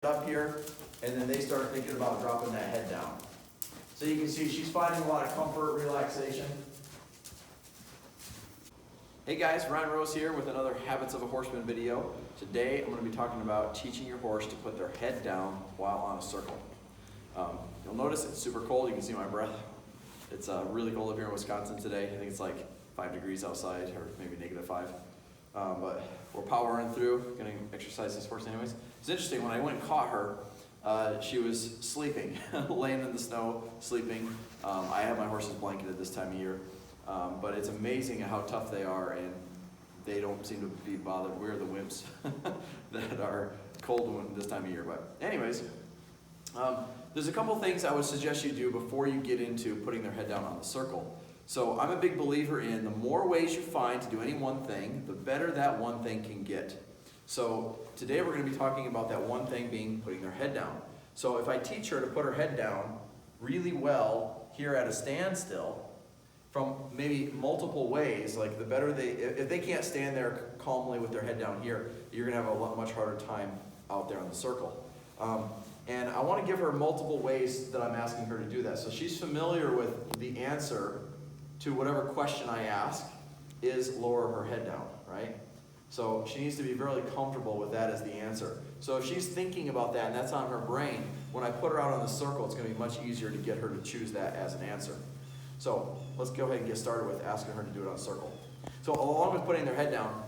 up here, and then they start thinking about dropping that head down. So you can see she's finding a lot of comfort, relaxation. Hey guys, Ryan Rose here with another Habits of a Horseman video. Today I'm going to be talking about teaching your horse to put their head down while on a circle. You'll notice it's super cold. You can see my breath. It's really cold up here in Wisconsin today. I think it's like 5 degrees outside, or maybe -5. But we're powering through, going to exercise this horse anyways. It's interesting, when I went and caught her, she was sleeping, laying in the snow, sleeping. I have my horses blanketed this time of year, but it's amazing how tough they are, and they don't seem to be bothered. We're the wimps that are cold this time of year. But anyways, there's a couple things I would suggest you do before you get into putting their head down on the circle. So I'm a big believer in the more ways you find to do any one thing, the better that one thing can get. So today we're going to be talking about that one thing being putting their head down. So if I teach her to put her head down really well here at a standstill, from maybe multiple ways, like the better if they can't stand there calmly with their head down here, you're going to have a much harder time out there on the circle. And I want to give her multiple ways that I'm asking her to do that. So she's familiar with the answer to whatever question I ask is lower her head down, right? So she needs to be really comfortable with that as the answer. So if she's thinking about that and that's on her brain, when I put her out on the circle, it's going to be much easier to get her to choose that as an answer. So let's go ahead and get started with asking her to do it on a circle. So along with putting their head down,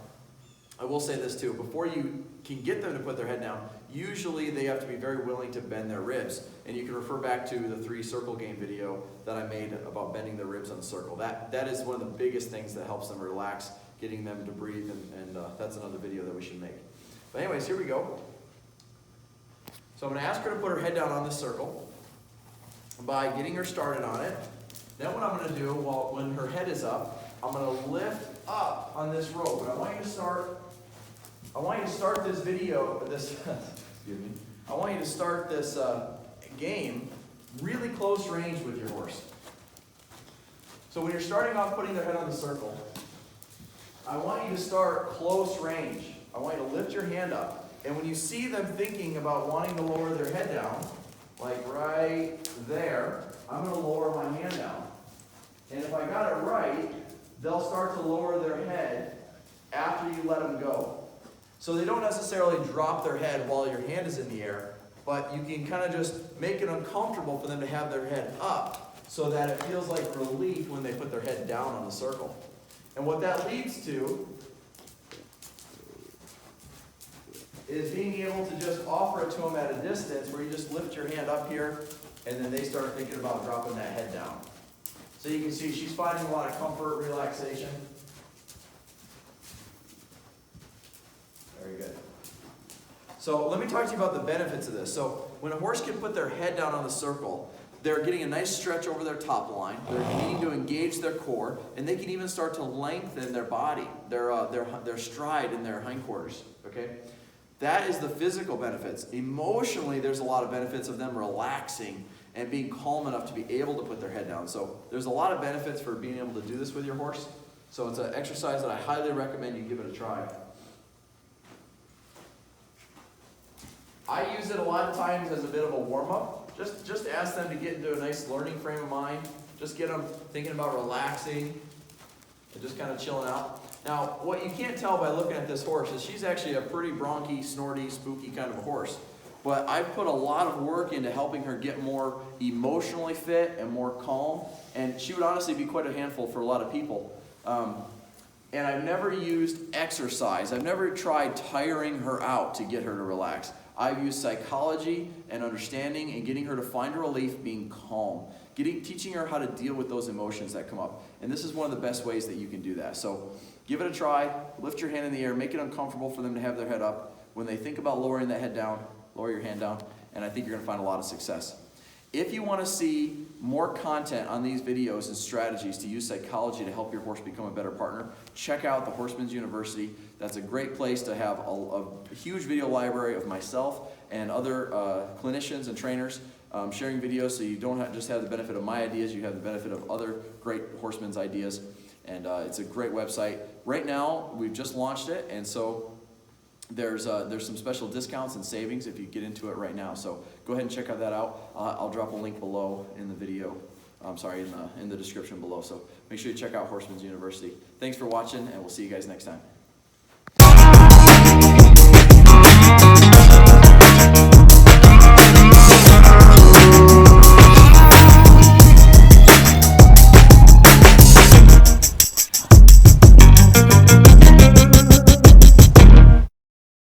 I will say this too, before you can get them to put their head down, usually they have to be very willing to bend their ribs. And you can refer back to the 3 circle game video that I made about bending their ribs on the circle. That is one of the biggest things that helps them relax, getting them to breathe, and that's another video that we should make. But anyways, here we go. So I'm going to ask her to put her head down on the circle by getting her started on it. Then what I'm going to do, when her head is up, I'm going to lift up on this rope. And I want you to start this video, excuse me. I want you to start this game really close range with your horse. So when you're starting off putting their head on the circle, I want you to start close range. I want you to lift your hand up. And when you see them thinking about wanting to lower their head down, like right there, I'm going to lower my hand down. And if I got it right, they'll start to lower their head after you let them go. So they don't necessarily drop their head while your hand is in the air, but you can kind of just make it uncomfortable for them to have their head up so that it feels like relief when they put their head down on the circle. And what that leads to is being able to just offer it to them at a distance where you just lift your hand up here and then they start thinking about dropping that head down. So you can see she's finding a lot of comfort, relaxation. Very good. So let me talk to you about the benefits of this. So when a horse can put their head down on the circle, they're getting a nice stretch over their top line. They're needing to engage their core, and they can even start to lengthen their body, their stride in their hindquarters. Okay, that is the physical benefits. Emotionally, there's a lot of benefits of them relaxing and being calm enough to be able to put their head down. So there's a lot of benefits for being able to do this with your horse. So it's an exercise that I highly recommend you give it a try. I use it a lot of times as a bit of a warm-up. Just ask them to get into a nice learning frame of mind. Just get them thinking about relaxing and just kind of chilling out. Now, what you can't tell by looking at this horse is she's actually a pretty bronky, snorty, spooky kind of a horse. But I've put a lot of work into helping her get more emotionally fit and more calm. And she would honestly be quite a handful for a lot of people. And I've never used exercise. I've never tried tiring her out to get her to relax. I've used psychology and understanding and getting her to find relief being calm. Teaching her how to deal with those emotions that come up. And this is one of the best ways that you can do that. So give it a try. Lift your hand in the air. Make it uncomfortable for them to have their head up. When they think about lowering that head down, lower your hand down. And I think you're going to find a lot of success. If you want to see more content on these videos and strategies to use psychology to help your horse become a better partner, check out the Horseman's University. That's a great place to have a huge video library of myself and other clinicians and trainers sharing videos, so you don't just have the benefit of my ideas, you have the benefit of other great horsemen's ideas. And it's a great website. Right now, we've just launched it, and so there's some special discounts and savings if you get into it right now. So go ahead and check that out. I'll drop a link below in the video. I'm sorry, in the description below. So make sure you check out Horseman's University. Thanks for watching, and we'll see you guys next time.